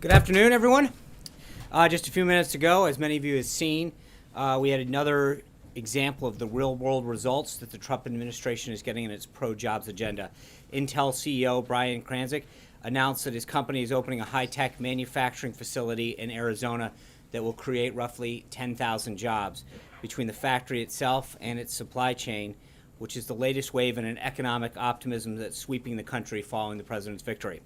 Good afternoon, everyone. Just a few minutes ago, as many of you have seen, we had another example of the real-world results that the Trump administration is getting in its pro-jobs agenda. Intel CEO Brian Kranzik announced that his company is opening a high-tech manufacturing facility in Arizona that will create roughly 10,000 jobs between the factory itself and its supply chain, which is the latest wave in an economic optimism that's sweeping the country following the president's victory.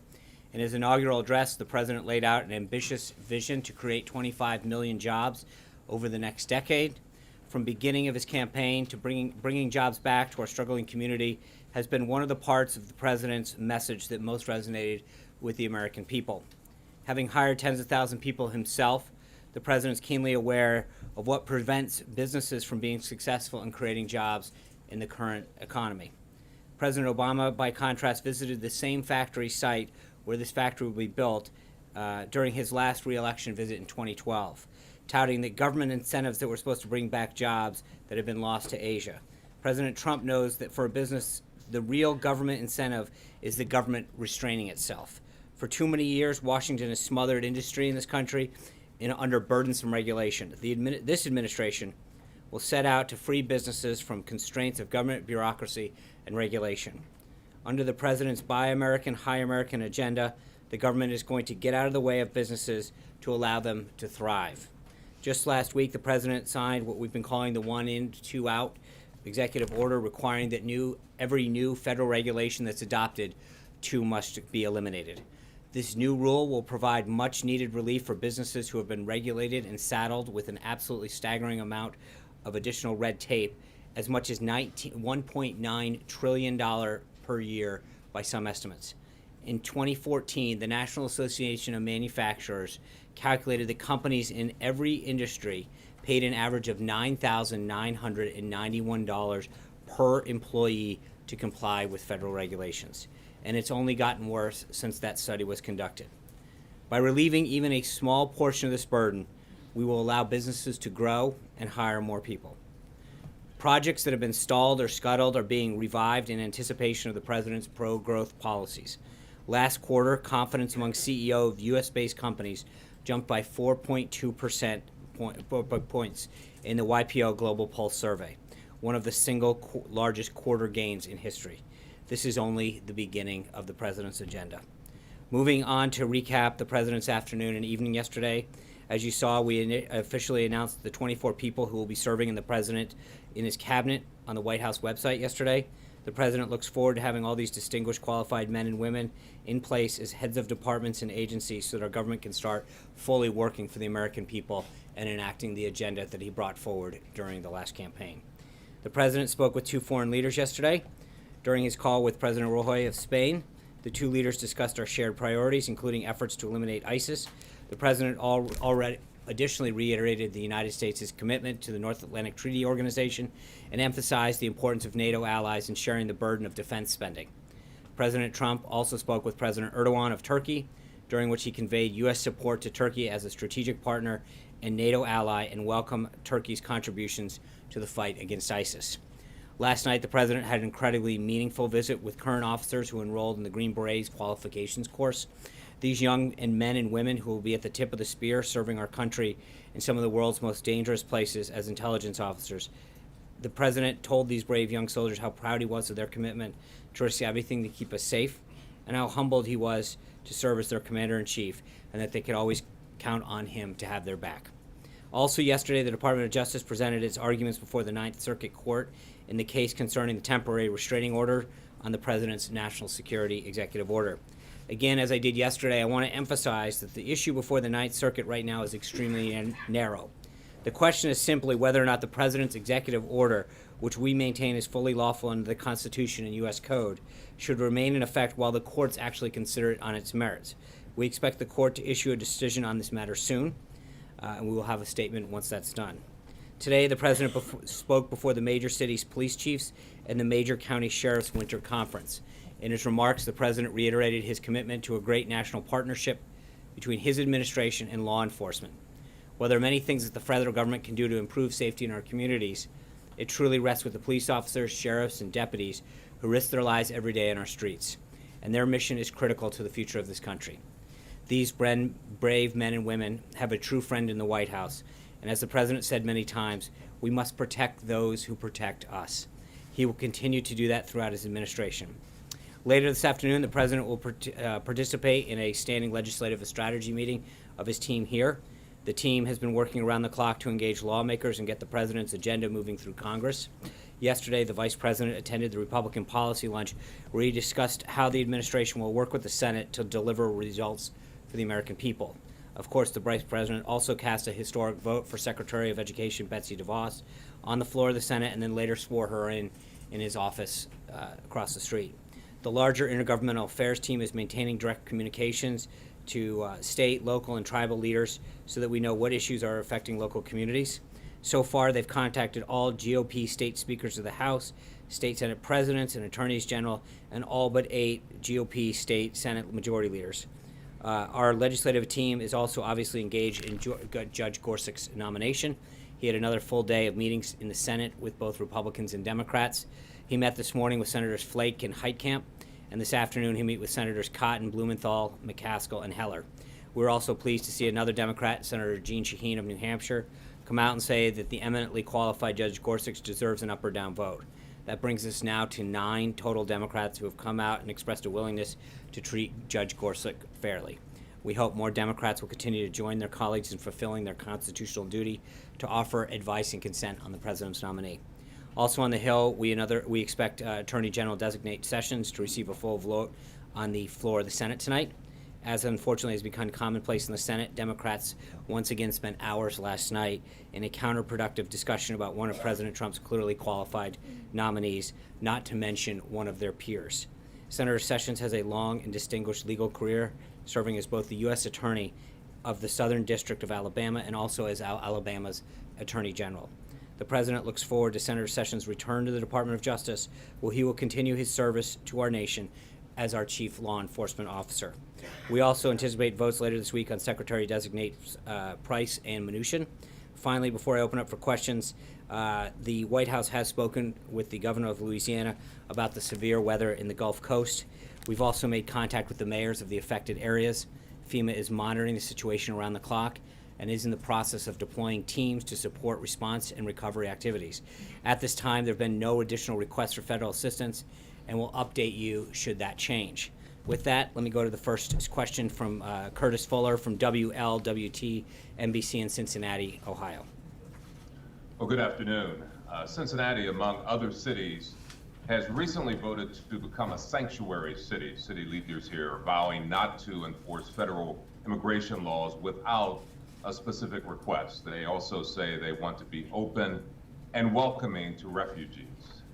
In his inaugural address, the president laid out an ambitious vision to create 25 million jobs over the next decade. From beginning of his campaign to bringing jobs back to our struggling community has been one of the parts of the president's message that most resonated with the American people. Having hired tens of thousands of people himself, the president is keenly aware of what prevents businesses from being successful in creating jobs in the current economy. President Obama, by contrast, visited the same factory site where this factory will be built during his last re-election visit in 2012, touting the government incentives that were supposed to bring back jobs that had been lost to Asia. President Trump knows that for a business, the real government incentive is the government restraining itself. For too many years, Washington has smothered industry in this country under burdensome regulation. This administration will set out to free businesses from constraints of government bureaucracy and regulation. Under the president's Buy American, Hire American agenda, the government is going to get out of the way of businesses to allow them to thrive. Just last week, the president signed what we've been calling the one in, two out executive order requiring that every new federal regulation that's adopted, two must be eliminated. This new rule will provide much needed relief for businesses who have been regulated and saddled with an absolutely staggering amount of additional red tape, as much as $1.9 trillion per year by some estimates. In 2014, the National Association of Manufacturers calculated that companies in every industry paid an average of $9,991 per employee to comply with federal regulations. And it's only gotten worse since that study was conducted. By relieving even a small portion of this burden, we will allow businesses to grow and hire more people. Projects that have been stalled or scuttled are being revived in anticipation of the president's pro-growth policies. Last quarter, confidence among CEOs of U.S.-based companies jumped by 4.2% points in the YPO Global Pulse survey, one of the single largest quarter gains in history. This is only the beginning of the president's agenda. Moving on to recap the president's afternoon and evening yesterday. As you saw, we officially announced the 24 people who will be serving in his cabinet on the White House website yesterday. The president looks forward to having all these distinguished, qualified men and women in place as heads of departments and agencies so that our government can start fully working for the American people and enacting the agenda that he brought forward during the last campaign. The president spoke with two foreign leaders yesterday. During his call with President Rajoy of Spain, the two leaders discussed our shared priorities, including efforts to eliminate ISIS. The president already additionally reiterated the United States' commitment to the North Atlantic Treaty Organization and emphasized the importance of NATO allies in sharing the burden of defense spending. President Trump also spoke with President Erdogan of Turkey, during which he conveyed U.S. support to Turkey as a strategic partner and NATO ally and welcomed Turkey's contributions to the fight against ISIS. Last night, the president had an incredibly meaningful visit with current officers who enrolled in the Green Berets qualifications course. These young men and women who will be at the tip of the spear serving our country in some of the world's most dangerous places as intelligence officers. The president told these brave young soldiers how proud he was of their commitment to risk everything to keep us safe and how humbled he was to serve as their commander-in-chief and that they could always count on him to have their back. Also yesterday, the Department of Justice presented its arguments before the Ninth Circuit Court in the case concerning the temporary restraining order on the president's national security executive order. Again, as I did yesterday, I want to emphasize that the issue before the Ninth Circuit right now is extremely narrow. The question is simply whether or not the president's executive order, which we maintain is fully lawful under the Constitution and U.S. Code, should remain in effect while the courts actually consider it on its merits. We expect the court to issue a decision on this matter soon, and we will have a statement once that's done. Today, the president spoke before the major cities' police chiefs and the major county sheriffs' winter conference. In his remarks, the president reiterated his commitment to a great national partnership between his administration and law enforcement. While there are many things that the federal government can do to improve safety in our communities, it truly rests with the police officers, sheriffs, and deputies who risk their lives every day on our streets, and their mission is critical to the future of this country. These brave men and women have a true friend in the White House, and as the President said many times, we must protect those who protect us. He will continue to do that throughout his administration. Later this afternoon, the President will participate in a standing legislative strategy meeting of his team here. The team has been working around the clock to engage lawmakers and get the President's agenda moving through Congress. Yesterday, the Vice President attended the Republican policy lunch where he discussed how the administration will work with the Senate to deliver results for the American people. Of course, the Vice President also cast a historic vote for Secretary of Education Betsy DeVos on the floor of the Senate and then later swore her in his office across the street. The larger Intergovernmental Affairs team is maintaining direct communications to state, local, and tribal leaders so that we know what issues are affecting local communities. So far, they've contacted all GOP state speakers of the House, state Senate presidents and attorneys general, and all but 8 GOP state Senate majority leaders. Our legislative team is also obviously engaged in Judge Gorsuch's nomination. He had another full day of meetings in the Senate with both Republicans and Democrats. He met this morning with Senators Flake and Heitkamp, and this afternoon he met with Senators Cotton, Blumenthal, McCaskill, and Heller. We're also pleased to see another Democrat, Senator Jeanne Shaheen of New Hampshire, come out and say that the eminently qualified Judge Gorsuch deserves an up or down vote. That brings us now to 9 total Democrats who have come out and expressed a willingness to treat Judge Gorsuch fairly. We hope more Democrats will continue to join their colleagues in fulfilling their constitutional duty to offer advice and consent on the President's nominee. Also on the Hill, we expect Attorney General Designate Sessions to receive a full vote on the floor of the Senate tonight. As unfortunately has become commonplace in the Senate, Democrats once again spent hours last night in a counterproductive discussion about one of President Trump's clearly qualified nominees, not to mention one of their peers. Senator Sessions has a long and distinguished legal career, serving as both the U.S. Attorney of the Southern District of Alabama and also as Alabama's Attorney General. The President looks forward to Senator Sessions' return to the Department of Justice, where he will continue his service to our nation as our Chief Law Enforcement Officer. We also anticipate votes later this week on Secretary-Designate Price and Mnuchin. Finally, before I open up for questions, the White House has spoken with the governor of Louisiana about the severe weather in the Gulf Coast. We've also made contact with the mayors of the affected areas. FEMA is monitoring the situation around the clock and is in the process of deploying teams to support response and recovery activities. At this time, there have been no additional requests for federal assistance, and we'll update you should that change. With that, let me go to the first question from Curtis Fuller from WLWT NBC in Cincinnati, Ohio. Well, good afternoon. Cincinnati, among other cities, has recently voted to become a sanctuary city. City leaders here are vowing not to enforce federal immigration laws without a specific request. They also say they want to be open and welcoming to refugees.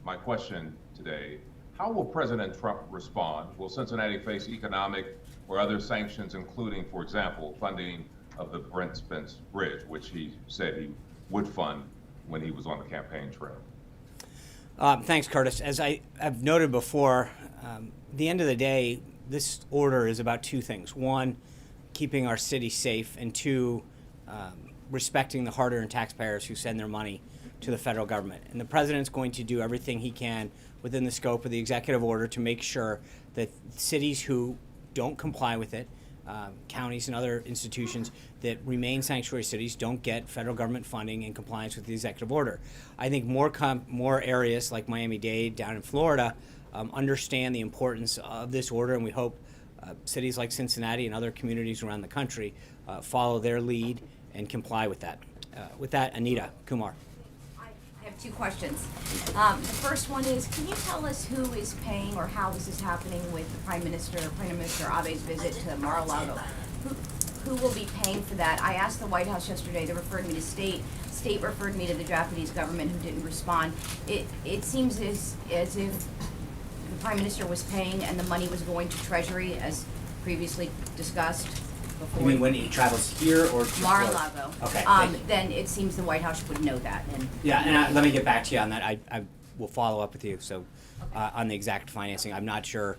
My question today: how will President Trump respond? Will Cincinnati face economic or other sanctions, including, for example, funding of the Brent Spence Bridge, which he said he would fund when he was on the campaign trail? Thanks, Curtis. As I've noted before, at the end of the day, this order is about 2 things. 1, keeping our city safe, and 2, respecting the hard-earned taxpayers who send their money to the federal government. And the President's going to do everything he can within the scope of the executive order to make sure that cities who don't comply with it, counties and other institutions that remain sanctuary cities, don't get federal government funding in compliance with the executive order. I think more areas like Miami-Dade down in Florida understand the importance of this order, and we hope cities like Cincinnati and other communities around the country follow their lead and comply with that. With that, Anita Kumar. I have 2 questions. The first one is, can you tell us who is paying or how this is happening with the Prime Minister Abe's visit to Mar-a-Lago? Who will be paying for that? I asked the White House yesterday. They referred me to State. State referred me to the Japanese government, who didn't respond. It seems as if the Prime Minister was paying and the money was going to Treasury, as previously discussed before. You mean when he travels here or to Mar-a-Lago? Okay. Then it seems the White House would know that. Let me get back to you on that. I will follow up with you. So, on the exact financing, I'm not sure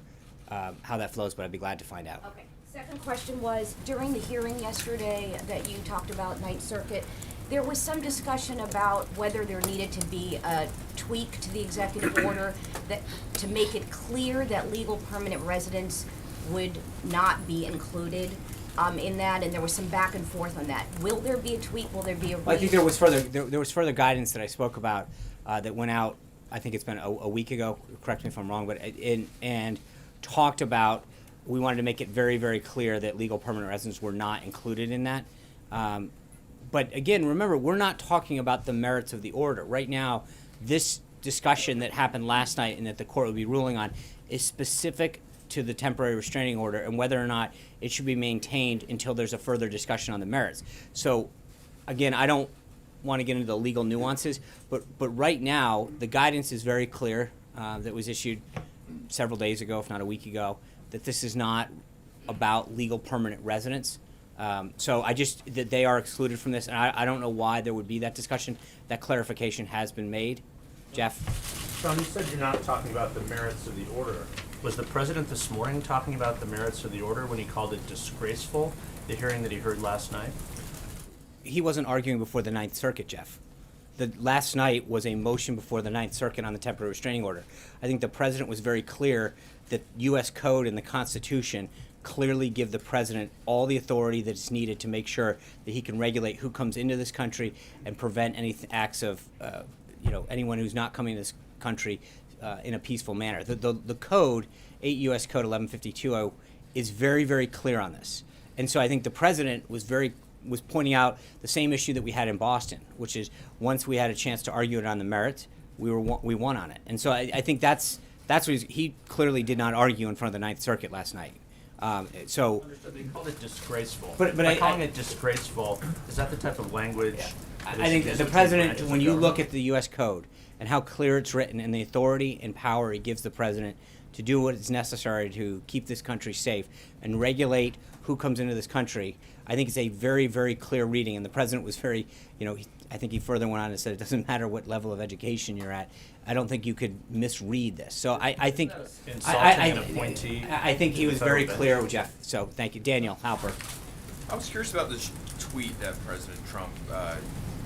how that flows, but I'd be glad to find out. Okay. Second question was, during the hearing yesterday that you talked about, Ninth Circuit, there was some discussion about whether there needed to be a tweak to the executive order that to make it clear that legal permanent residents would not be included. in that, and there was some back and forth on that. Will there be a tweet? Will there be a? Well, I think there was further guidance that I spoke about that went out. I think it's been a week ago. Correct me if I'm wrong, but and talked about. We wanted to make it very, very clear that legal permanent residents were not included in that. But again, remember, we're not talking about the merits of the order right now. This discussion that happened last night and that the court will be ruling on is specific to the temporary restraining order and whether or not it should be maintained until there's a further discussion on the merits. So, again, I don't want to get into the legal nuances, but right now the guidance is very clear that was issued several days ago, if not a week ago, that this is not about legal permanent residents. So that they are excluded from this, and I don't know why there would be that discussion. That clarification has been made. Jeff? Sean, you said you're not talking about the merits of the order. Was the president this morning talking about the merits of the order when he called it disgraceful, the hearing that he heard last night? He wasn't arguing before the Ninth Circuit, Jeff. The last night was a motion before the Ninth Circuit on the temporary restraining order. I think the president was very clear that U.S. Code and the Constitution clearly give the president all the authority that's needed to make sure that he can regulate who comes into this country and prevent any acts of, anyone who's not coming to this country in a peaceful manner. The code, 8 U.S. Code 1152, is very, very clear on this. And so I think the president was pointing out the same issue that we had in Boston, which is once we had a chance to argue it on the merits, we won on it. And so I think that's what he clearly did not argue in front of the Ninth Circuit last night. So understood. They called it disgraceful. But by calling it disgraceful, is that the type of language? Yeah. that I think is the to president, branches when of you look government? at the U.S. Code and how clear it's written and the authority and power it gives the president to do what is necessary to keep this country safe and regulate who comes into this country, I think it's a very, very clear reading. And the president was very, I think he further went on and said it doesn't matter what level of education you're at. I don't think you could misread this. So I think Insulting an appointee I think he to the was very federal clear, bench. Jeff. So thank you, Daniel Halper. I was curious about this tweet that President Trump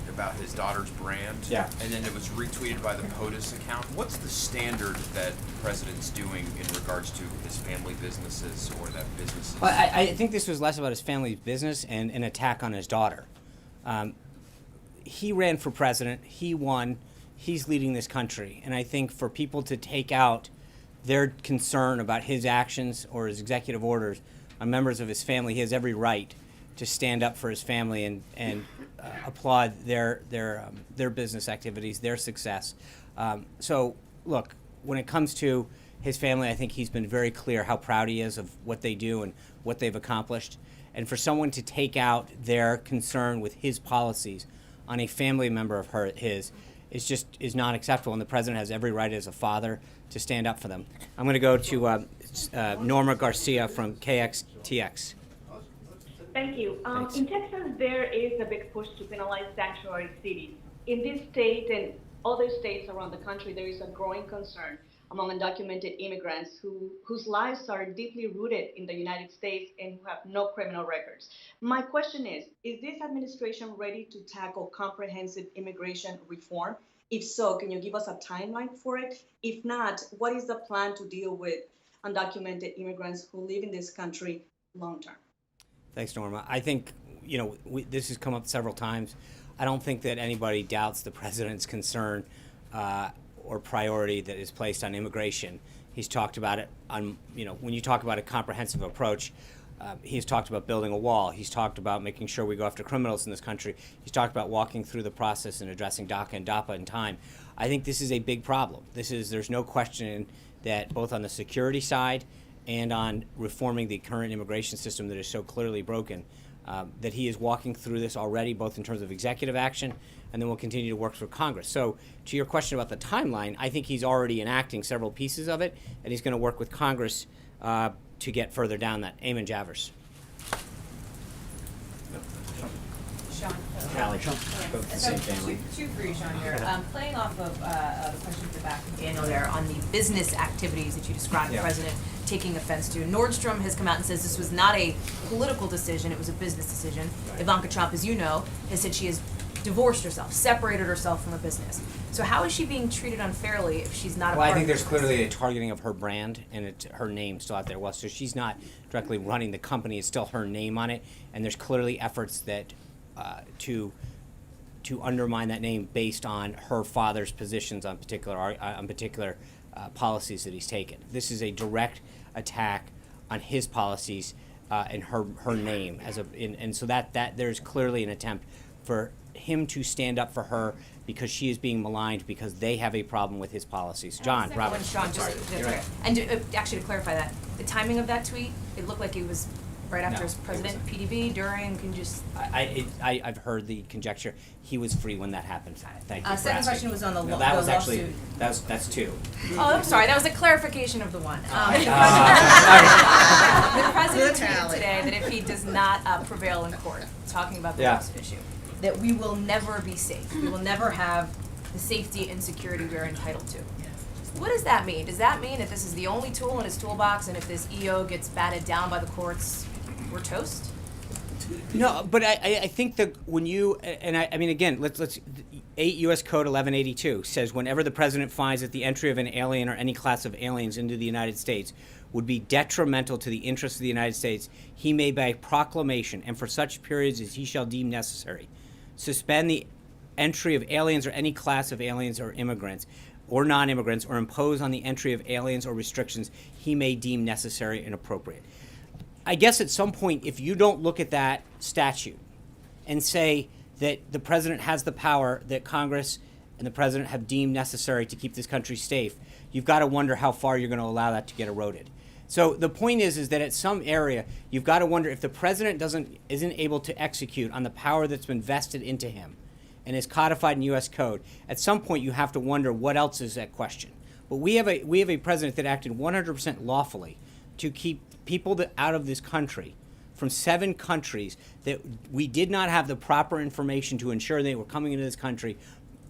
about his daughter's brand. Yeah. And then it was retweeted by the POTUS account. What's the standard that the president's doing in regards to his family businesses or that businesses? Well, I think this was less about his family's business and an attack on his daughter. He ran for president. He won. He's leading this country. And I think for people to take out their concern about his actions or his executive orders on members of his family, he has every right to stand up for his family and applaud their business activities, their success. So, look, when it comes to his family, I think he's been very clear how proud he is of what they do and what they've accomplished. And for someone to take out their concern with his policies on a family member of his is not acceptable, and the president has every right as a father to stand up for them. I'm going to go to Norma Garcia from KXTX. Thank you. Thanks. In Texas, there is a big push to penalize sanctuary cities. In this state and other states around the country, there is a growing concern among undocumented immigrants whose lives are deeply rooted in the United States and who have no criminal records. My question is this administration ready to tackle comprehensive immigration reform? If so, can you give us a timeline for it? If not, what is the plan to deal with undocumented immigrants who live in this country long term? Thanks, Norma. I think, this has come up several times. I don't think that anybody doubts the president's concern or priority that is placed on immigration. He's talked about it on, when you talk about a comprehensive approach, he's talked about building a wall. He's talked about making sure we go after criminals in this country. He's talked about walking through the process and addressing DACA and DAPA in time. I think this is a big problem. There's no question that both on the security side and on reforming the current immigration system that is so clearly broken, that he is walking through this already, both in terms of executive action, and then we'll continue to work through Congress. So to your question about the timeline, I think he's already enacting several pieces of it, and he's going to work with Congress to get further down that. Eamon Javers. Sean. Callie. Both the same family. Two for you, Sean, here. Playing off of the question at the back from Daniel there on the business activities that you described the president taking offense to. Nordstrom has come out and says this was not a political decision, it was a business decision. Ivanka Trump, as you know, has said she has divorced herself, separated herself from her business. So how is she being treated unfairly if she's not a Well, part I think of there's the clearly a targeting of her brand and her name still out there. Well, so she's not directly running the company; it's still her name on it, and there's clearly efforts that to undermine that name based on her father's positions on particular policies that he's taken. This is a direct attack on his policies and her name and so that there's clearly an attempt for him to stand up for her because she is being maligned because they have a problem with his policies. John Roberts. Sean, and actually to clarify that, the timing of that tweet, it looked like it was right after No, his it president, wasn't. PDB, during, can you just. I've heard the conjecture. He was free when that happened. Thank you. For Second asking. question was on the No, law. that the was actually lawsuit. that's two. Oh, I'm sorry. That was a clarification of the one. The president tweeted today that if he does not prevail in court, talking about the Yeah. lawsuit issue, that we will never be safe. We will never have the safety and security we're entitled to. What does that mean? Does that mean that this is the only tool in his toolbox, and if this EO gets batted down by the courts, we're toast? No, but I think that when you and I mean again, let's 8 U.S. Code 1182 says whenever the president finds that the entry of an alien or any class of aliens into the United States would be detrimental to the interests of the United States, he may by proclamation and for such periods as he shall deem necessary suspend the entry of aliens or any class of aliens or immigrants or non-immigrants or impose on the entry of aliens or restrictions he may deem necessary and appropriate. I guess at some point, if you don't look at that statute and say that the president has the power that Congress and the president have deemed necessary to keep this country safe, you've got to wonder how far you're going to allow that to get eroded. So the point is that at some area, you've got to wonder if the president isn't able to execute on the power that's been vested into him and is codified in U.S. code. At some point, you have to wonder what else is at question. But we have a president that acted 100% lawfully to keep people out of this country from 7 countries that we did not have the proper information to ensure they were coming into this country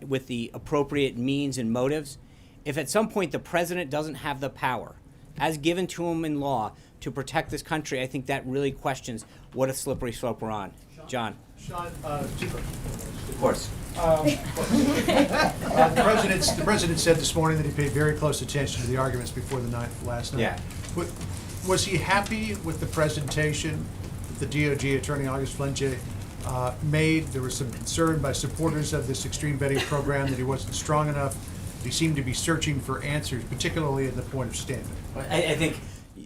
with the appropriate means and motives. If at some point the president doesn't have the power, as given to him in law, to protect this country, I think that really questions what a slippery slope we're on. John. Sean, Of course. the president said this morning that he paid very close attention to the arguments before the last night. Yeah. Was he happy with the presentation that the DOJ Attorney August Flenge made? There was some concern by supporters of this extreme vetting program that he wasn't strong enough. He seemed to be searching for answers, particularly at the point of standing. I think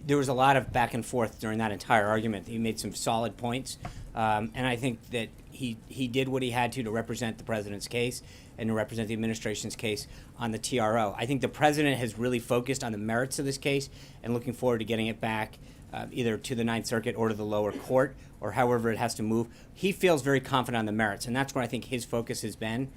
there was a lot of back and forth during that entire argument. He made some solid points, and I think that he did what he had to represent the president's case and to represent the administration's case on the TRO. I think the president has really focused on the merits of this case and looking forward to getting it back either to the Ninth Circuit or to the lower court or however it has to move. He feels very confident on the merits, and that's where I think his focus has been.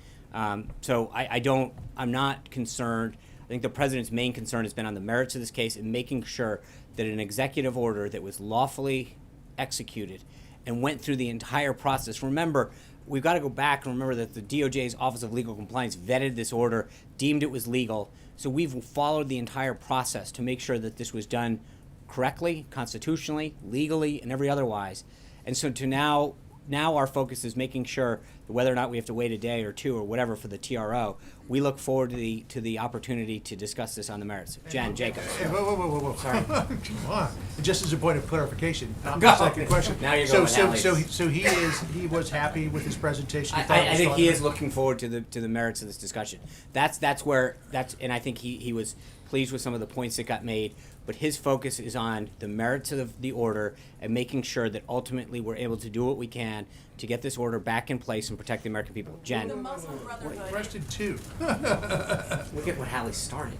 So I'm not concerned. I think the president's main concern has been on the merits of this case and making sure that an executive order that was lawfully executed and went through the entire process. Remember, we've got to go back and remember that the DOJ's Office of Legal Compliance vetted this order, deemed it was legal. So we've followed the entire process to make sure that this was done correctly, constitutionally, legally, and every otherwise. And so to now our focus is making sure that whether or not we have to wait a day or two or whatever for the TRO, we look forward to the opportunity to discuss this on the merits. Jen Jacobs. Hey, whoa. Sorry. Come on. Just as a point of clarification, Go. second question. Now you're going So he was happy with his presentation? He thought it I was think he strong is looking forward to the merits of this discussion. And I think he was pleased with some of the points that got made, but his focus is on the merits of the order and making sure that ultimately we're able to do what we can to get this order back in place and protect the American people. Jen. The Muslim Brotherhood. Arrested too. Look at what Hallie started.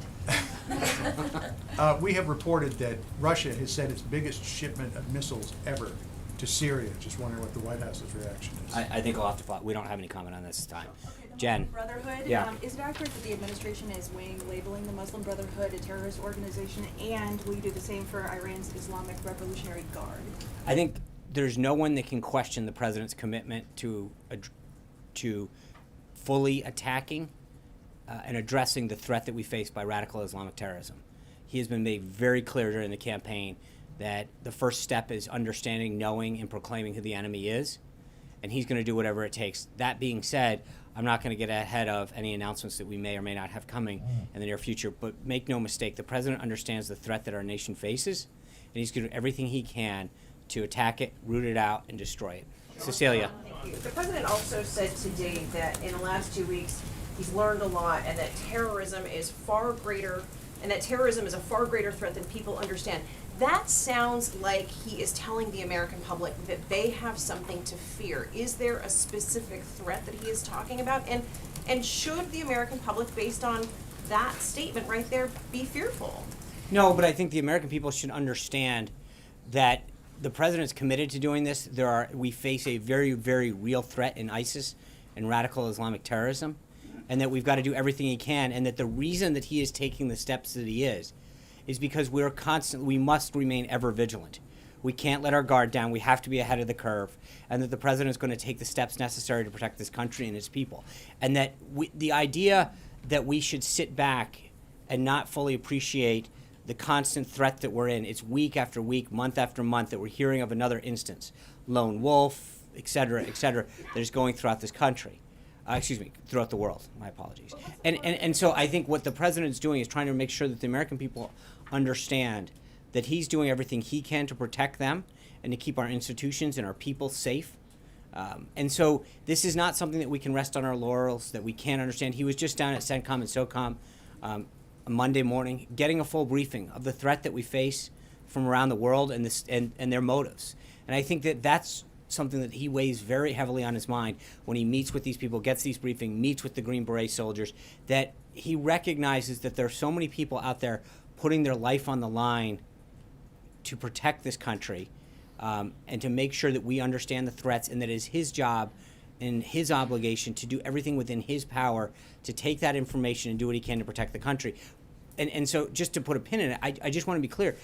We have reported that Russia has sent its biggest shipment of missiles ever to Syria. Just wondering what the White House's reaction is. I think we'll have to. We don't have any comment on this time. Okay, the Jen. Muslim Brotherhood. Yeah. Is it accurate that the administration is weighing labeling the Muslim Brotherhood a terrorist organization, and will you do the same for Iran's Islamic Revolutionary Guard? I think there's no one that can question the president's commitment to fully attacking and addressing the threat that we face by radical Islamic terrorism. He has been made very clear during the campaign that the first step is understanding, knowing, and proclaiming who the enemy is, and he's going to do whatever it takes. That being said, I'm not going to get ahead of any announcements that we may or may not have coming in the near future, but make no mistake, the president understands the threat that our nation faces, and he's going to do everything he can to attack it, root it out, and destroy it. Cecilia. Thank you. The president also said today that in the last 2 weeks, he's learned a lot and that terrorism is far greater, and that terrorism is a far greater threat than people understand. That sounds like he is telling the American public that they have something to fear. Is there a specific threat that he is talking about? And should the American public, based on that statement right there, be fearful? No, but I think the American people should understand that the president's committed to doing this. We face a very, very real threat in ISIS and radical Islamic terrorism, and that we've got to do everything he can, and that the reason that he is taking the steps that he is because we must remain ever vigilant. We can't let our guard down. We have to be ahead of the curve, and that the president is going to take the steps necessary to protect this country and its people. And that the idea that we should sit back and not fully appreciate the constant threat that we're in, it's week after week, month after month, that we're hearing of another instance, lone wolf, et cetera, that is going throughout this country. Throughout the world. My apologies. And so I think what the president's doing is trying to make sure that the American people understand that he's doing everything he can to protect them and to keep our institutions and our people safe. And so this is not something that we can rest on our laurels, that we can't understand. He was just down at CENTCOM and SOCOM on Monday morning, getting a full briefing of the threat that we face from around the world and their motives. And I think that that's something that he weighs very heavily on his mind when he meets with these people, gets these briefings, meets with the Green Beret soldiers, that he recognizes that there are so many people out there putting their life on the line to protect this country, and to make sure that we understand the threats, and that it is his job and his obligation to do everything within his power to take that information and do what he can to protect the country. And so just to put a pin in it, I just want to be clear.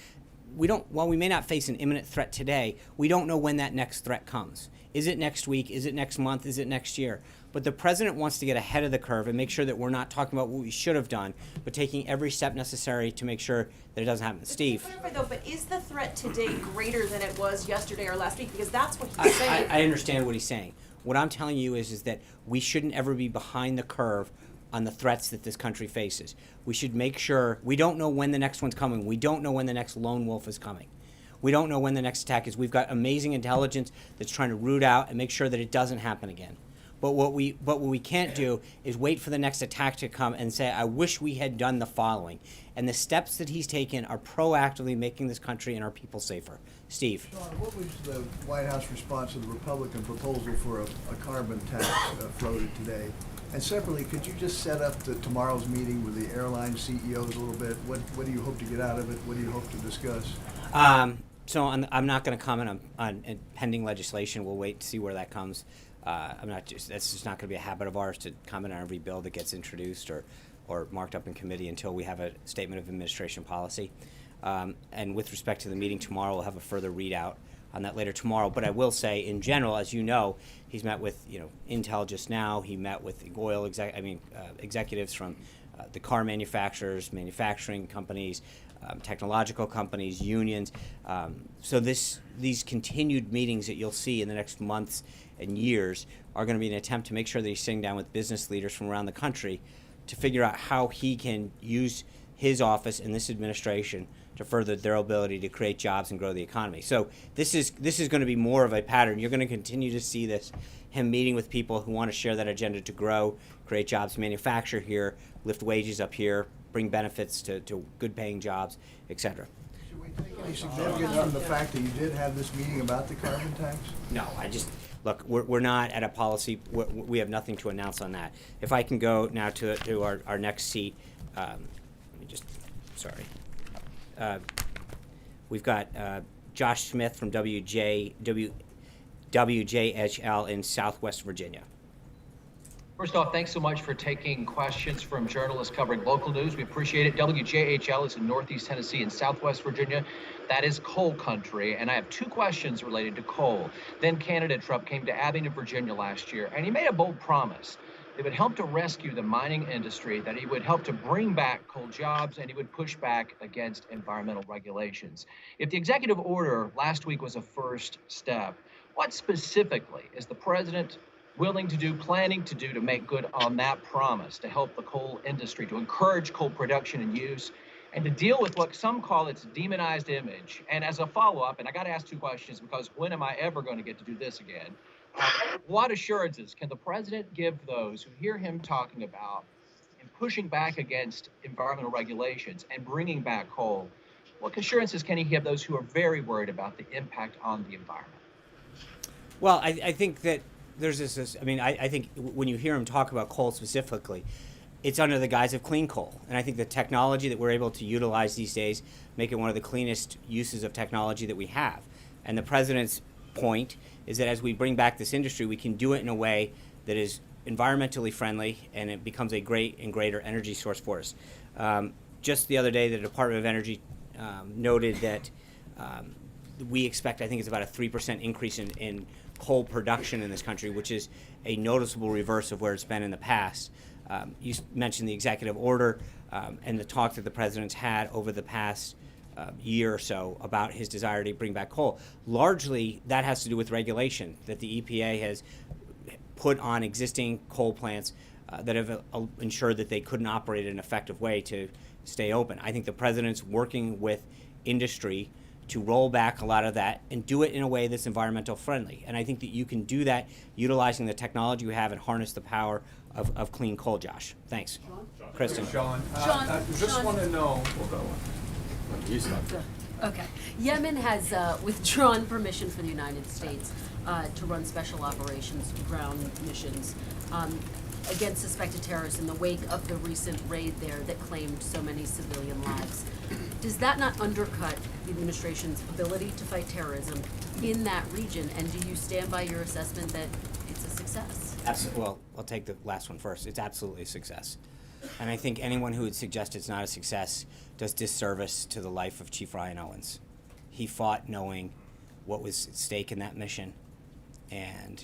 While we may not face an imminent threat today, we don't know when that next threat comes. Is it next week? Is it next month? Is it next year? But the president wants to get ahead of the curve and make sure that we're not talking about what we should have done, but taking every step necessary to make sure that it doesn't happen. Steve. But is the threat today greater than it was yesterday or last week? Because that's what he's saying. I understand what he's saying. What I'm telling you is that we shouldn't ever be behind the curve on the threats that this country faces. We should make sure we don't know when the next one's coming. We don't know when the next lone wolf is coming. We don't know when the next attack is. We've got amazing intelligence that's trying to root out and make sure that it doesn't happen again. But what we can't do is wait for the next attack to come and say, I wish we had done the following. And the steps that he's taken are proactively making this country and our people safer. Steve. Sean, what was the White House response to the Republican proposal for a carbon tax floated today? And separately, could you just set up tomorrow's meeting with the airline CEOs a little bit? What do you hope to get out of it? What do you hope to discuss? So I'm not going to comment on pending legislation. We'll wait to see where that comes. That's just not going to be a habit of ours to comment on every bill that gets introduced or marked up in committee until we have a statement of administration policy. And with respect to the meeting tomorrow, we'll have a further readout on that later tomorrow. But I will say, in general, as you know, he's met with Intel just now. He met with oil executives from the car manufacturers, manufacturing companies, technological companies, unions. So these continued meetings that you'll see in the next months and years are going to be an attempt to make sure that he's sitting down with business leaders from around the country to figure out how he can use his office and this administration to further their ability to create jobs and grow the economy. So this is going to be more of a pattern. You're going to continue to see him meeting with people who want to share that agenda to grow, create jobs, manufacture here, lift wages up here, bring benefits to good paying jobs, et cetera. Should we take any significance from the fact that you did have this meeting about the carbon tax? No, look, we're not at a policy, we have nothing to announce on that. If I can go now to our next seat, we've got Josh Smith from WJHL in Southwest Virginia. First off, thanks so much for taking questions from journalists covering local news. We appreciate it. WJHL is in Northeast Tennessee and Southwest Virginia. That is coal country, and I have two questions related to coal. Then candidate Trump came to Abingdon, Virginia last year, and he made a bold promise that would help to rescue the mining industry, that he would help to bring back coal jobs, and he would push back against environmental regulations. If the executive order last week was a first step, what specifically is the president willing to do, planning to do to make good on that promise, to help the coal industry, to encourage coal production and use, and to deal with what some call its demonized image? And as a follow-up, and I got to ask two questions because when am I ever going to get to do this again? What assurances can the president give those who hear him talking about and pushing back against environmental regulations and bringing back coal? What assurances can he give those who are very worried about the impact on the environment? Well, I think that there's this I think when you hear him talk about coal specifically, it's under the guise of clean coal. And I think the technology that we're able to utilize these days make it one of the cleanest uses of technology that we have. And the president's point is that as we bring back this industry, we can do it in a way that is environmentally friendly and it becomes a great and greater energy source for us. Just the other day, the Department of Energy noted that we expect, I think it's about a 3% increase in coal production in this country, which is a noticeable reverse of where it's been in the past. You mentioned the executive order and the talk that the president's had over the past year or so about his desire to bring back coal. Largely, that has to do with regulation that the EPA has put on existing coal plants that have ensured that they couldn't operate in an effective way to stay open. I think the president's working with industry to roll back a lot of that and do it in a way that's environmental friendly. And I think that you can do that utilizing the technology we have and harness the power of clean coal, Josh. Thanks. Kristen. Sean, I just want to know. Okay. Yemen has withdrawn permission for the United States to run special operations ground missions against suspected terrorists in the wake of the recent raid there that claimed so many civilian lives. Does that not undercut the administration's ability to fight terrorism in that region? And do you stand by your assessment that it's a success? Well, I'll take the last one first. It's absolutely a success. And I think anyone who would suggest it's not a success does disservice to the life of Chief Ryan Owens. He fought knowing what was at stake in that mission, and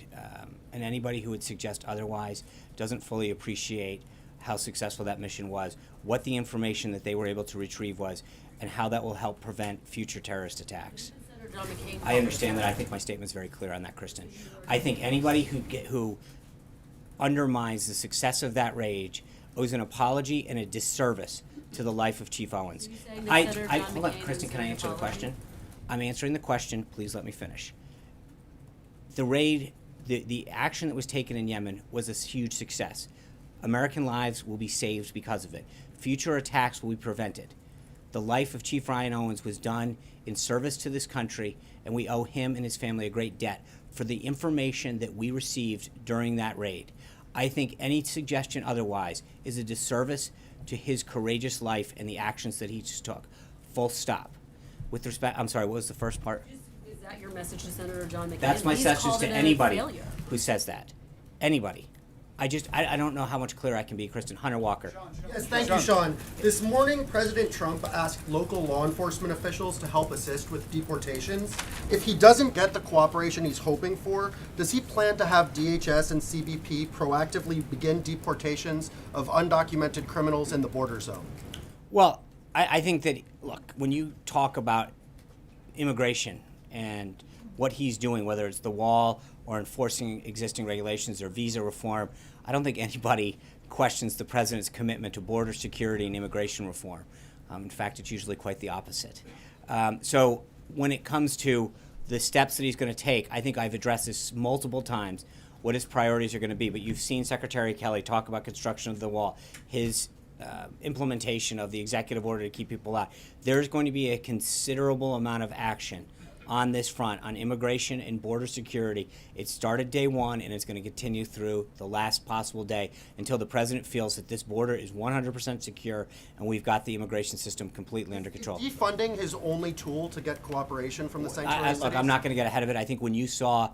anybody who would suggest otherwise doesn't fully appreciate how successful that mission was, what the information that they were able to retrieve was, and how that will help prevent future terrorist attacks. I understand that. I think my statement's very clear on that, Kristen. I think anybody who undermines the success of that raid owes an apology and a disservice to the life of Chief Owens. Hold on, Kristen, can I answer the question? I'm answering the question. Please let me finish. The raid, the action that was taken in Yemen was a huge success. American lives will be saved because of it. Future attacks will be prevented. The life of Chief Ryan Owens was done in service to this country, and we owe him and his family a great debt for the information that we received during that raid. I think any suggestion otherwise is a disservice to his courageous life and the actions that he just took. Full stop. With respect, I'm sorry, what was the first part? Is that your message to Senator John McCain? That's my He's message called to it a anybody failure. who says that. Anybody. I don't know how much clearer I can be, Kristen. Hunter Walker. Yes, thank you, Sean. This morning, President Trump asked local law enforcement officials to help assist with deportations. If he doesn't get the cooperation he's hoping for, does he plan to have DHS and CBP proactively begin deportations of undocumented criminals in the border zone? Well, I think that, look, when you talk about immigration and what he's doing, whether it's the wall or enforcing existing regulations or visa reform, I don't think anybody questions the president's commitment to border security and immigration reform. In fact, it's usually quite the opposite. So when it comes to the steps that he's going to take, I think I've addressed this multiple times, what his priorities are going to be. But you've seen Secretary Kelly talk about construction of the wall, his implementation of the executive order to keep people out. There's going to be a considerable amount of action on this front, on immigration and border security. It started day one, and it's going to continue through the last possible day until the president feels that this border is 100% secure and we've got the immigration system completely under control. Is defunding his only tool to get cooperation from the sanctuary cities? Look, I'm not going to get ahead of it. I think when you saw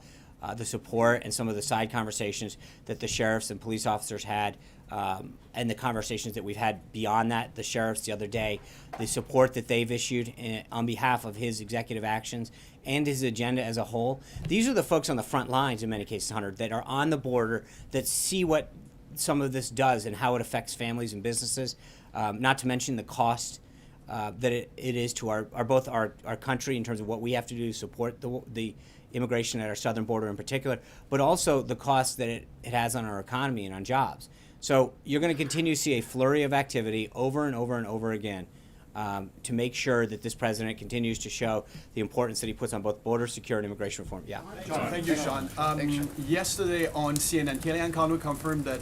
the support and some of the side conversations that the sheriffs and police officers had, and the conversations that we've had beyond that, the sheriffs the other day, the support that they've issued on behalf of his executive actions and his agenda as a whole. These are the folks on the front lines in many cases, Hunter, that are on the border, that see what some of this does and how it affects families and businesses, not to mention the cost that it is to our both our country in terms of what we have to do to support the immigration at our southern border in particular, but also the cost that it has on our economy and on jobs. So you're going to continue to see a flurry of activity over and over and over again to make sure that this president continues to show the importance that he puts on both border security and immigration reform. Yeah. Thank you, Sean. Yesterday on CNN, Kellyanne Conway confirmed that,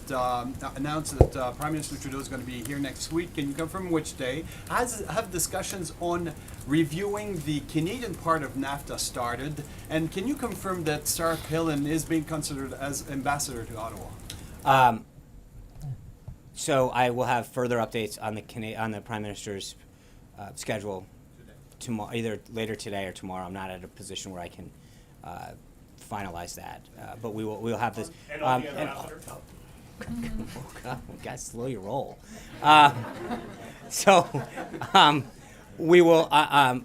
announced that Prime Minister Trudeau is going to be here next week. Can you confirm which day? Have discussions on reviewing the Canadian part of NAFTA started? And can you confirm that Sarah Palin is being considered as ambassador to Ottawa? So I will have further updates on the Prime Minister's schedule tomorrow, either later today or tomorrow. I'm not at a position where I can finalize that, but we'll have this. And on the ambassador. Oh God, guys, slow your roll. We will,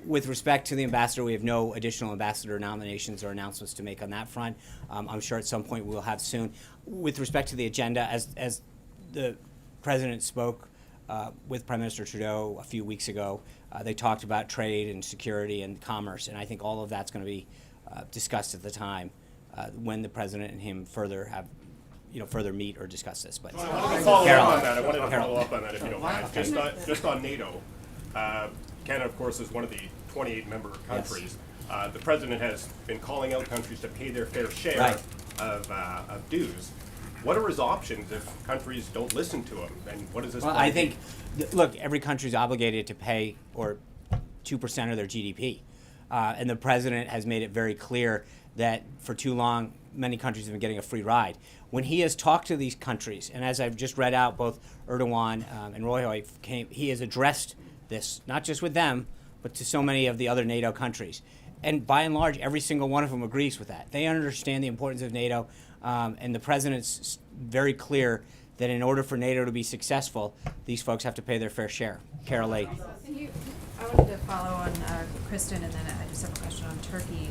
with respect to the ambassador, we have no additional ambassador nominations or announcements to make on that front. I'm sure at some point we'll have soon. With respect to the agenda, as the President spoke with Prime Minister Trudeau a few weeks ago, they talked about trade and security and commerce, and I think all of that's going to be discussed at the time when the President and him further meet or discuss this. But I wanted to follow up on that if you don't mind. Just on NATO, Canada, of course, is one of the 28 member countries. Yes. The President has been calling out countries to pay their fair share of dues. What are his options if countries don't listen to him? And what is this? Well, I think, look, every country is obligated to pay 2% of their GDP. And the President has made it very clear that for too long, many countries have been getting a free ride. When he has talked to these countries, and as I've just read out, both Erdogan and Roy, he has addressed this, not just with them, but to so many of the other NATO countries. And by and large, every single one of them agrees with that. They understand the importance of NATO. And the President's very clear that in order for NATO to be successful, these folks have to pay their fair share. Carol Lee. I wanted to follow on Kristen, and then I just have a question on Turkey.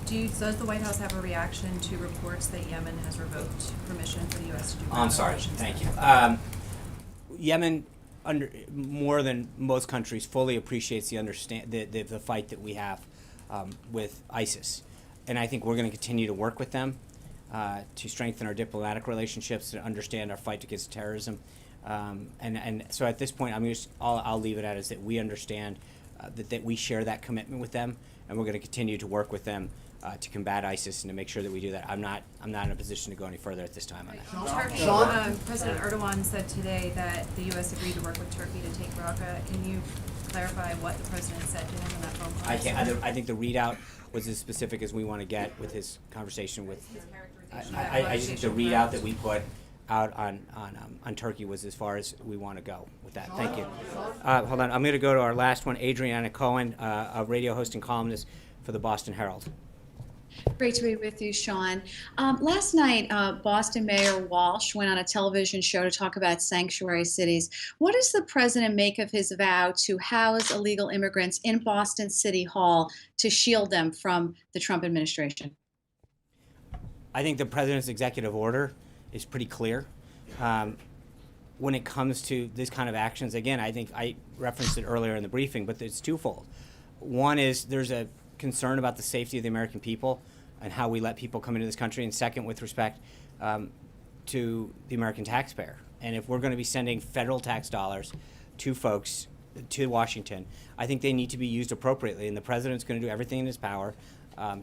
Does the White House have a reaction to reports that Yemen has revoked permission for the U.S. to do I'm sorry. Thank you. Yemen, more than most countries, fully appreciates the fight that we have with ISIS. And I think we're going to continue to work with them to strengthen our diplomatic relationships, to understand our fight against terrorism, and so at this point, I'll leave it at is that we understand that we share that commitment with them, and we're going to continue to work with them to combat ISIS and to make sure that we do that. I'm not in a position to go any further at this time on that. Turkey, President Erdogan said today that the U.S. agreed to work with Turkey to take Raqqa. Can you clarify what the president said to him in that phone call? I can't. I think the readout was as specific as we want to get with his conversation with. I think the readout that we put out on Turkey was as far as we want to go with that. Thank you. Hold on. I'm going to go to our last one, Adriana Cohen, a radio host and columnist for the Boston Herald. Great to be with you, Sean. Last night, Boston Mayor Walsh went on a television show to talk about sanctuary cities. What does the president make of his vow to house illegal immigrants in Boston City Hall to shield them from the Trump administration? I think the president's executive order is pretty clear. When it comes to this kind of actions, again, I think I referenced it earlier in the briefing, but it's twofold. One is there's a concern about the safety of the American people and how we let people come into this country, and second, with respect to the American taxpayer. And if we're going to be sending federal tax dollars to folks, to Washington, I think they need to be used appropriately, and the president's going to do everything in his power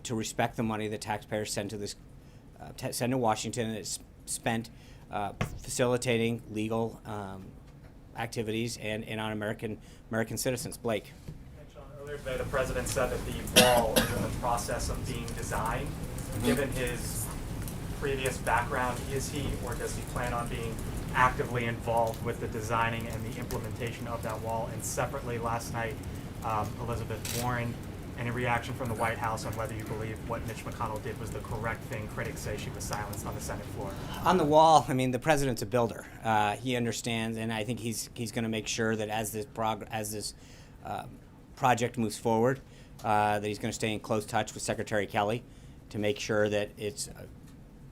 to respect the money that taxpayers send to Washington, and it's spent facilitating legal activities and on American citizens. Blake. Earlier today, the president said that the wall is in the process of being designed. Given his previous background, is he or does he plan on being actively involved with the designing and the implementation of that wall? And separately, last night, Elizabeth Warren, any reaction from the White House on whether you believe what Mitch McConnell did was the correct thing? Critics say she was silenced on the Senate floor. On the wall, I mean, the president's a builder. He understands, and I think he's going to make sure that as this project moves forward, that he's going to stay in close touch with Secretary Kelly to make sure that it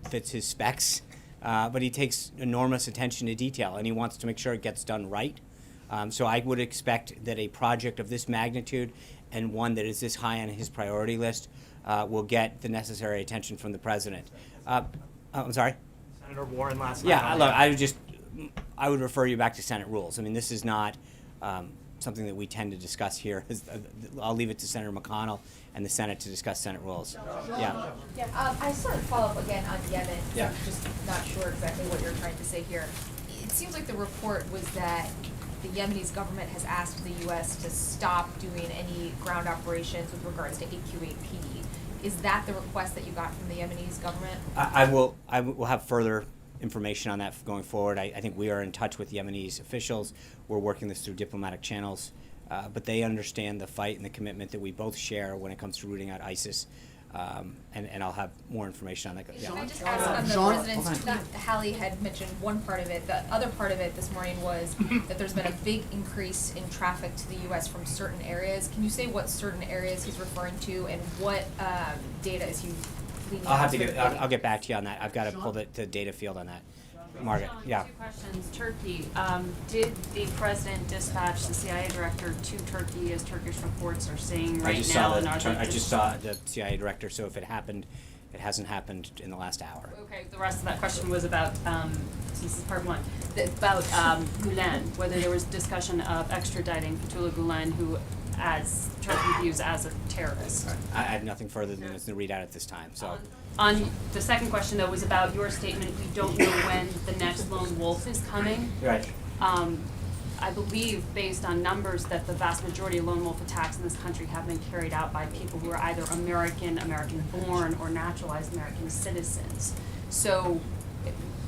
fits his specs but he takes enormous attention to detail, and he wants to make sure it gets done right. So I would expect that a project of this magnitude and one that is this high on his priority list will get the necessary attention from the president. I'm sorry? Senator Warren last night. Yeah, look, I would refer you back to Senate rules. I mean, this is not something that we tend to discuss here. I'll leave it to Senator McConnell and the Senate to discuss Senate rules. Yeah. I sort of follow up again on Yemen. Yeah. I'm just not sure exactly what you're trying to say here. It seems like the report was that the Yemeni government has asked the U.S. to stop doing any ground operations with regards to AQ-8P. Is that the request that you got from the Yemeni government? I will have further information on that going forward. I think we are in touch with Yemeni officials. We're working this through diplomatic channels, but they understand the fight and the commitment that we both share when it comes to rooting out ISIS. And I'll have more information on that. Can I just ask on the president's tweet, Hallie had mentioned one part of it. The other part of it this morning was that there's been a big increase in traffic to the U.S. from certain areas. Can you say what certain areas he's referring to and what data is he leaning on? I'll get back to you on that. I've got to pull the data field on that. Margaret, yeah. 2 questions. Turkey. Did the president dispatch the CIA director to Turkey, as Turkish reports are saying right now? I just saw the CIA director, so if it happened, it hasn't happened in the last hour. Okay, the rest of that question was about, this is part 1, about Gulen, whether there was discussion of extraditing Fethullah Gulen, who as Turkey views as a terrorist. I have nothing further than this to read out at this time. So. On the second question, though, was about your statement, we don't know when the next lone wolf is coming. Right. I believe, based on numbers, that the vast majority of lone wolf attacks in this country have been carried out by people who are either American-born, or naturalized American citizens. So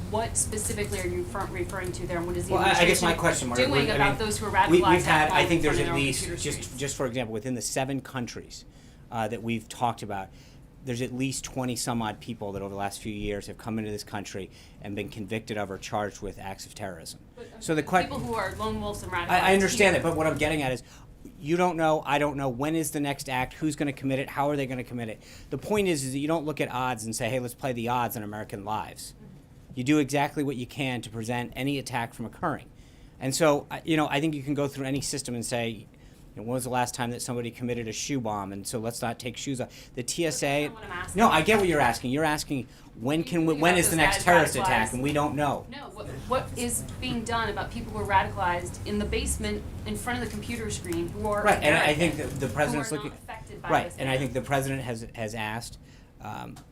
what specifically are you referring to there, and what is the administration I guess my question, Margaret, doing about those who are radicalized? We've had, I think there's in at their own least, computer screens? just for example, within the 7 countries that we've talked about, there's at least 20 some odd people that over the last few years have come into this country and been convicted of or charged with acts of terrorism. So the people who are lone wolves and radicalized. I understand here. that, but what I'm getting at is, you don't know, I don't know, when is the next act, who's going to commit it, how are they going to commit it. The point is that you don't look at odds and say, hey, let's play the odds on American lives. You do exactly what you can to prevent any attack from occurring. And so, I think you can go through any system and say, when was the last time that somebody committed a shoe bomb? And so let's not take shoes off. The TSA. No, I get what you're asking. You're asking when is the next terrorist attack, and we don't know. No, what is being done about people who are radicalized in the basement in front of the computer screen who are right? And I American, think the president's who are looking not affected by right, this and I think the president has asked.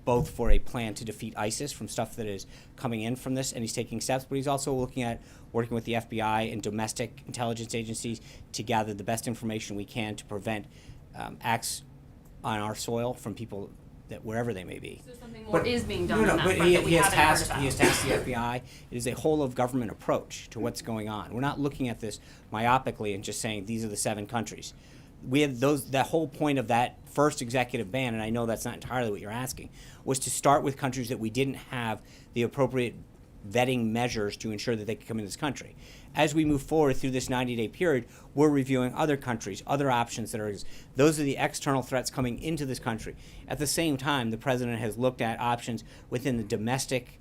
Both for a plan to defeat ISIS from stuff that is coming in from this, and he's taking steps, but he's also looking at working with the FBI and domestic intelligence agencies to gather the best information we can to prevent acts on our soil from people that wherever they may be. So something more is being done on that but front that we haven't heard about. he has tasked the FBI. It is a whole of government approach to what's going on. We're not looking at this myopically and just saying these are the 7 countries. We have that whole point of that first executive ban, and I know that's not entirely what you're asking, was to start with countries that we didn't have the appropriate vetting measures to ensure that they could come into this country. As we move forward through this 90-day period, we're reviewing other countries, other options that are. Those are the external threats coming into this country. At the same time, the president has looked at options within the domestic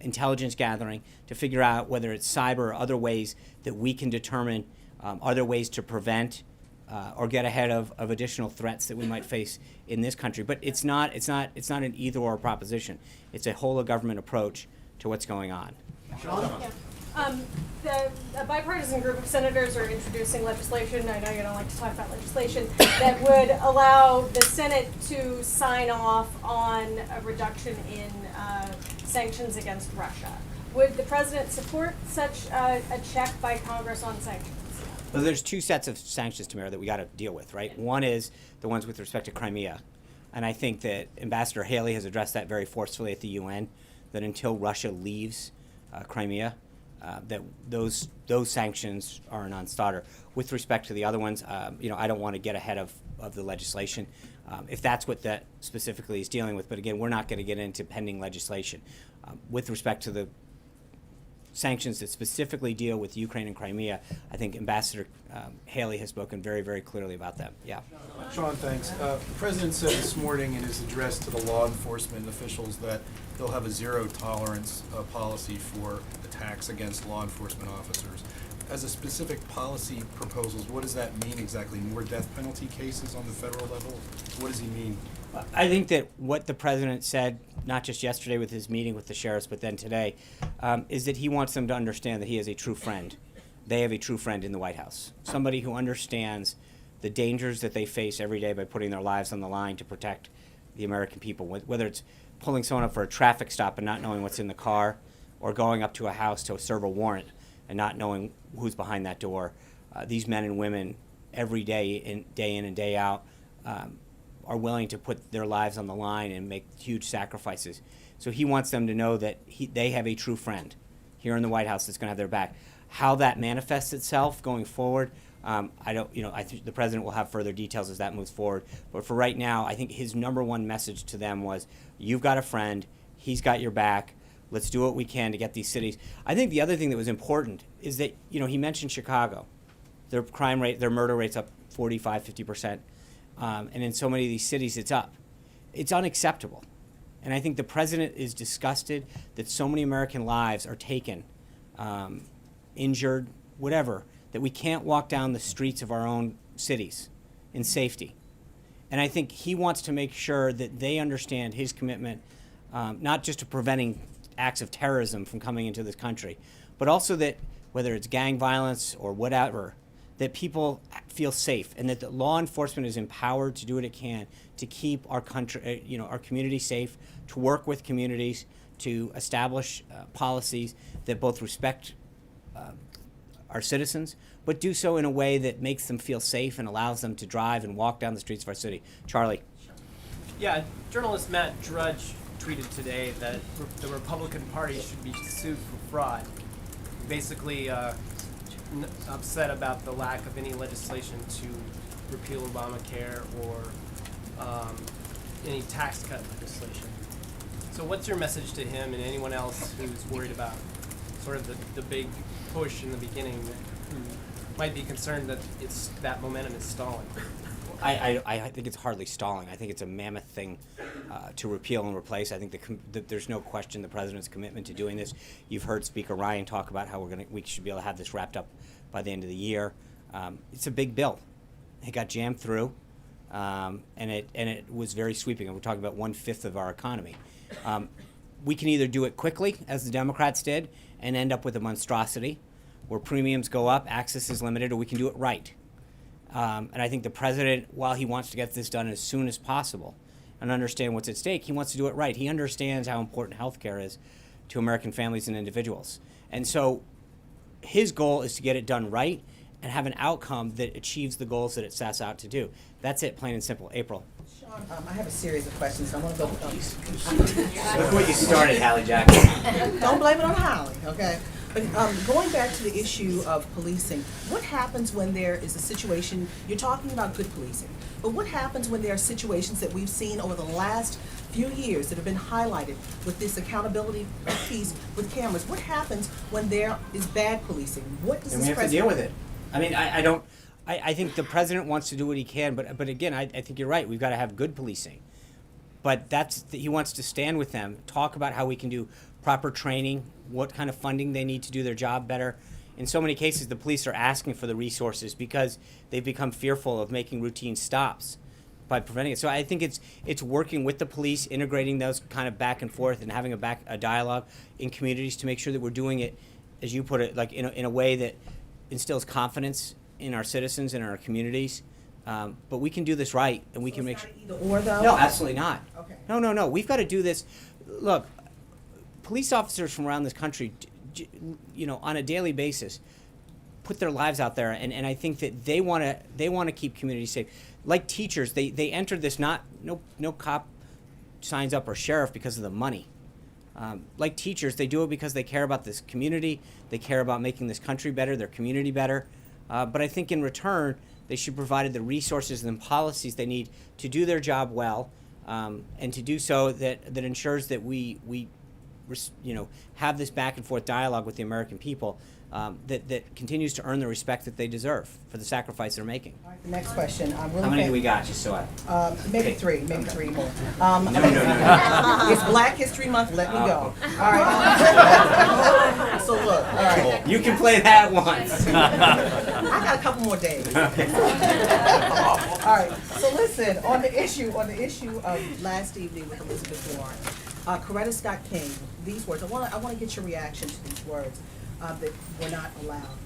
intelligence gathering to figure out whether it's cyber or other ways that we can determine other ways to prevent or get ahead of additional threats that we might face in this country. But it's not an either-or proposition. It's a whole of government approach to what's going on. The bipartisan group of senators are introducing legislation, I know you don't like to talk about legislation, that would allow the Senate to sign off on a reduction in sanctions against Russia. Would the president support such a check by Congress on sanctions? Well, there's 2 sets of sanctions, Tamara, that we got to deal with, right? One is the ones with respect to Crimea. And I think that Ambassador Haley has addressed that very forcefully at the UN, that until Russia leaves Crimea, that those sanctions are a non-starter. With respect to the other ones, I don't want to get ahead of the legislation, if that's what that specifically is dealing with. But again, we're not going to get into pending legislation. With respect to the sanctions that specifically deal with Ukraine and Crimea. I think Ambassador Haley has spoken very, very clearly about them. Yeah. Sean, thanks. The President said this morning in his address to the law enforcement officials that they'll have a zero tolerance policy for attacks against law enforcement officers. As a specific policy proposals, what does that mean exactly? More death penalty cases on the federal level? What does he mean? I think that what the president said, not just yesterday with his meeting with the sheriffs, but then today, is that he wants them to understand that he has a true friend. They have a true friend in the White House, somebody who understands the dangers that they face every day by putting their lives on the line to protect the American people, whether it's pulling someone up for a traffic stop and not knowing what's in the car, or going up to a house to serve a warrant and not knowing who's behind that door. These men and women every day in and day out are willing to put their lives on the line and make huge sacrifices. So he wants them to know that they have a true friend here in the White House that's going to have their back. How that manifests itself going forward, I think the president will have further details as that moves forward. But for right now, I think his number one message to them was, you've got a friend, he's got your back, let's do what we can to get these cities. I think the other thing that was important is that, he mentioned Chicago. Their crime rate, their murder rate's up 45, 50%. And in so many of these cities, it's up. It's unacceptable. And I think the president is disgusted that so many American lives are taken, injured, whatever, that we can't walk down the streets of our own cities in safety. And I think he wants to make sure that they understand his commitment, not just to preventing acts of terrorism from coming into this country, but also that whether it's gang violence or whatever, that people feel safe and that the law enforcement is empowered to do what it can to keep our country, our community safe, to work with communities, to establish policies that both respect our citizens, but do so in a way that makes them feel safe and allows them to drive and walk down the streets of our city. Charlie. Yeah, journalist Matt Drudge tweeted today that the Republican Party should be sued for fraud. Basically, upset about the lack of any legislation to repeal Obamacare or any tax cut legislation. So what's your message to him and anyone else who's worried about sort of the big push in the beginning, who might be concerned that that momentum is stalling? I think it's hardly stalling. I think it's a mammoth thing to repeal and replace. I think there's no question the president's commitment to doing this. You've heard Speaker Ryan talk about how we should be able to have this wrapped up by the end of the year. It's a big bill. It got jammed through, and it was very sweeping. And we're talking about 1/5 of our economy. We can either do it quickly, as the Democrats did, and end up with a monstrosity where premiums go up, access is limited, or we can do it right. And I think the president, while he wants to get this done as soon as possible and understand what's at stake, he wants to do it right. He understands how important health care is to American families and individuals. And so his goal is to get it done right and have an outcome that achieves the goals that it sets out to do. That's it, plain and simple. April. Sean, I have a series of questions. I want to go. Look what you started, Hallie Jackson. Don't blame it on Holly, okay? But going back to the issue of policing, what happens when there is a situation, you're talking about good policing, but what happens when there are situations that we've seen over the last few years that have been highlighted with this accountability piece with cameras? What happens when there is bad policing? What does and this we have to deal with it. I mean, I think the president wants to do what he can, but again, I think you're right. We've got to have good policing. But he wants to stand with them, talk about how we can do proper training, what kind of funding they need to do their job better. In so many cases, the police are asking for the resources because they've become fearful of making routine stops by preventing it. So I think it's working with the police, integrating those kind of back and forth, and having a dialogue in communities to make sure that we're doing it, as you put it, like in a way that instills confidence in our citizens and in our communities. But we can do this right, and we can make sure. Either or, though? No, absolutely not. Okay. No. We've got to do this. Look, police officers from around this country, on a daily basis, put their lives out there, and I think that they want to keep communities safe. Like teachers, they entered this no cop signs up or sheriff because of the money. Like teachers, they do it because they care about this community, they care about making this country better, their community better. But I think in return, they should be provided the resources and policies they need to do their job well, and to do so that ensures that we have this back and forth dialogue with the American people that continues to earn the respect that they deserve for the sacrifice they're making. The next question, How many do we got? Just so I. Maybe three more. No. It's Black History Month, let me go. All right. So look, all right. You can play that once. I got a couple more days. All right. So listen, on the issue of last evening with Elizabeth Warren, Coretta Scott King, these words. I want to get your reaction to these words that were not allowed.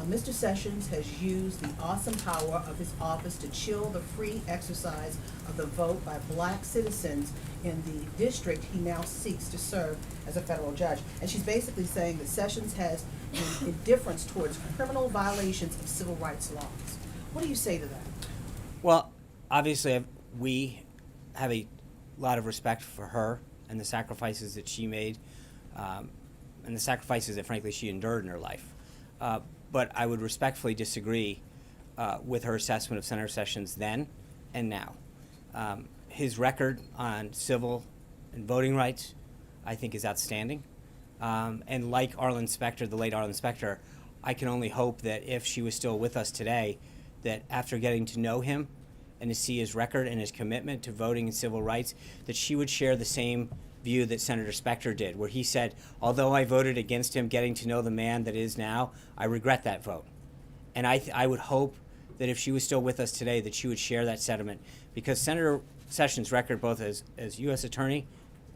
Mr. Sessions has used the awesome power of his office to chill the free exercise of the vote by black citizens in the district he now seeks to serve as a federal judge. And she's basically saying that Sessions has an indifference towards criminal violations of civil rights laws. What do you say to that? Well, obviously, we have a lot of respect for her and the sacrifices that she made, and the sacrifices that, frankly, she endured in her life. But I would respectfully disagree with her assessment of Senator Sessions then and now. His record on civil and voting rights, I think, is outstanding. And like Arlen Specter, the late Arlen Specter, I can only hope that if she was still with us today, that after getting to know him and to see his record and his commitment to voting and civil rights, that she would share the same view that Senator Specter did, where he said, although I voted against him, getting to know the man that is now, I regret that vote. And I would hope that if she was still with us today, that she would share that sentiment, because Senator Sessions' record, both as U.S. Attorney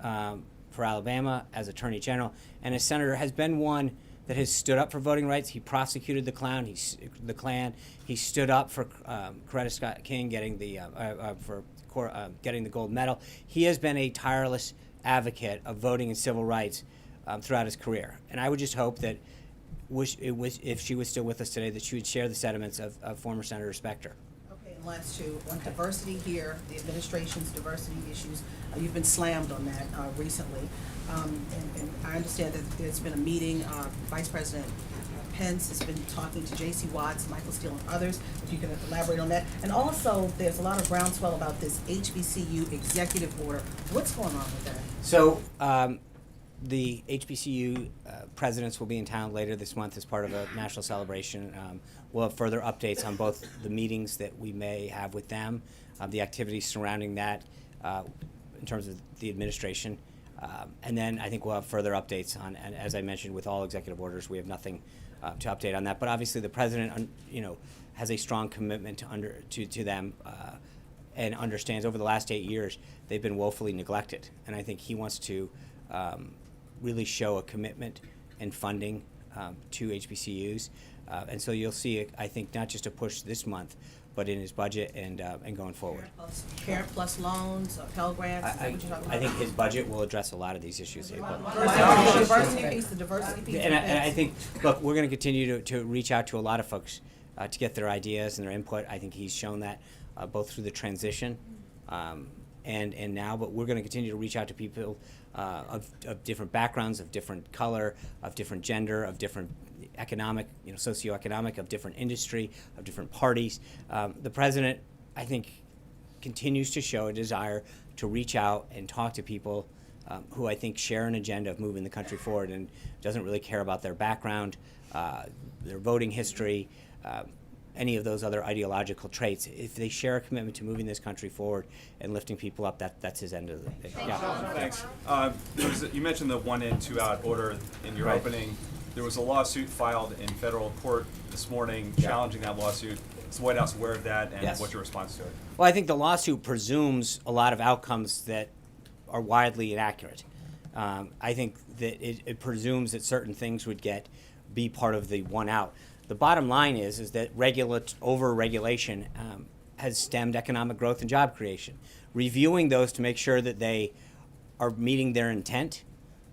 for Alabama, as Attorney General, and as Senator, has been one that has stood up for voting rights. He prosecuted the Klan. He stood up for Coretta Scott King getting the getting the gold medal. He has been a tireless advocate of voting and civil rights throughout his career. And I would just hope that if she was still with us today, that she would share the sentiments of former Senator Specter. Okay, and last two, on diversity here, the administration's diversity issues, you've been slammed on that recently. And I understand that there's been a meeting, Vice President Pence has been talking to J.C. Watts, Michael Steele, and others, if you can elaborate on that. And also, there's a lot of groundswell about this HBCU executive order. What's going on with that? So the HBCU presidents will be in town later this month as part of a national celebration. We'll have further updates on both the meetings that we may have with them, the activities surrounding that in terms of the administration. And then I think we'll have further updates on, and as I mentioned, with all executive orders, we have nothing to update on that. But obviously the president, has a strong commitment to them and understands over the last 8 years they've been woefully neglected. And I think he wants to really show a commitment and funding to HBCUs. And so you'll see, I think, not just a push this month, but in his budget and going forward. Parent plus loans, Pell Grants, is that what you're talking about? I think his budget will address a lot of these issues. The diversity piece. And I think, look, we're going to continue to reach out to a lot of folks to get their ideas and their input. I think he's shown that both through the transition and now, but we're going to continue to reach out to people of different backgrounds, of different color, of different gender, of different economic, socioeconomic, of different industry, of different parties. The president, I think, continues to show a desire to reach out and talk to people who I think share an agenda of moving the country forward and doesn't really care about their background, their voting history, any of those other ideological traits. If they share a commitment to moving this country forward and lifting people up, that's his end of the thing. Thanks. You mentioned the 1 in, 2 out order in your opening. There was a lawsuit filed in federal court this morning challenging that lawsuit. Is the White House aware of that, and what's your response to it? Well, I think the lawsuit presumes a lot of outcomes that are widely inaccurate. I think that it presumes that certain things would be part of the 1 out. The bottom line is that over-regulation has stemmed economic growth and job creation. Reviewing those to make sure that they are meeting their intent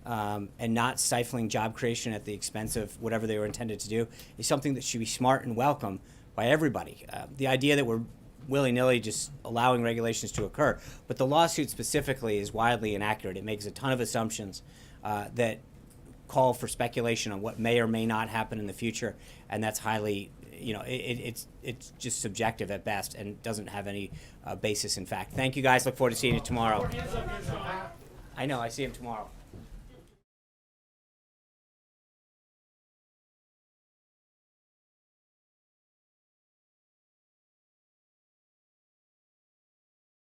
and not stifling job creation at the expense of whatever they were intended to do is something that should be smart and welcome by everybody. The idea that we're willy-nilly just allowing regulations to occur, but the lawsuit specifically is widely inaccurate. It makes a ton of assumptions that call for speculation on what may or may not happen in the future, and that's highly, it's just subjective at best and doesn't have any basis in fact. Thank you guys. Look forward to seeing you tomorrow. I know. I see him tomorrow.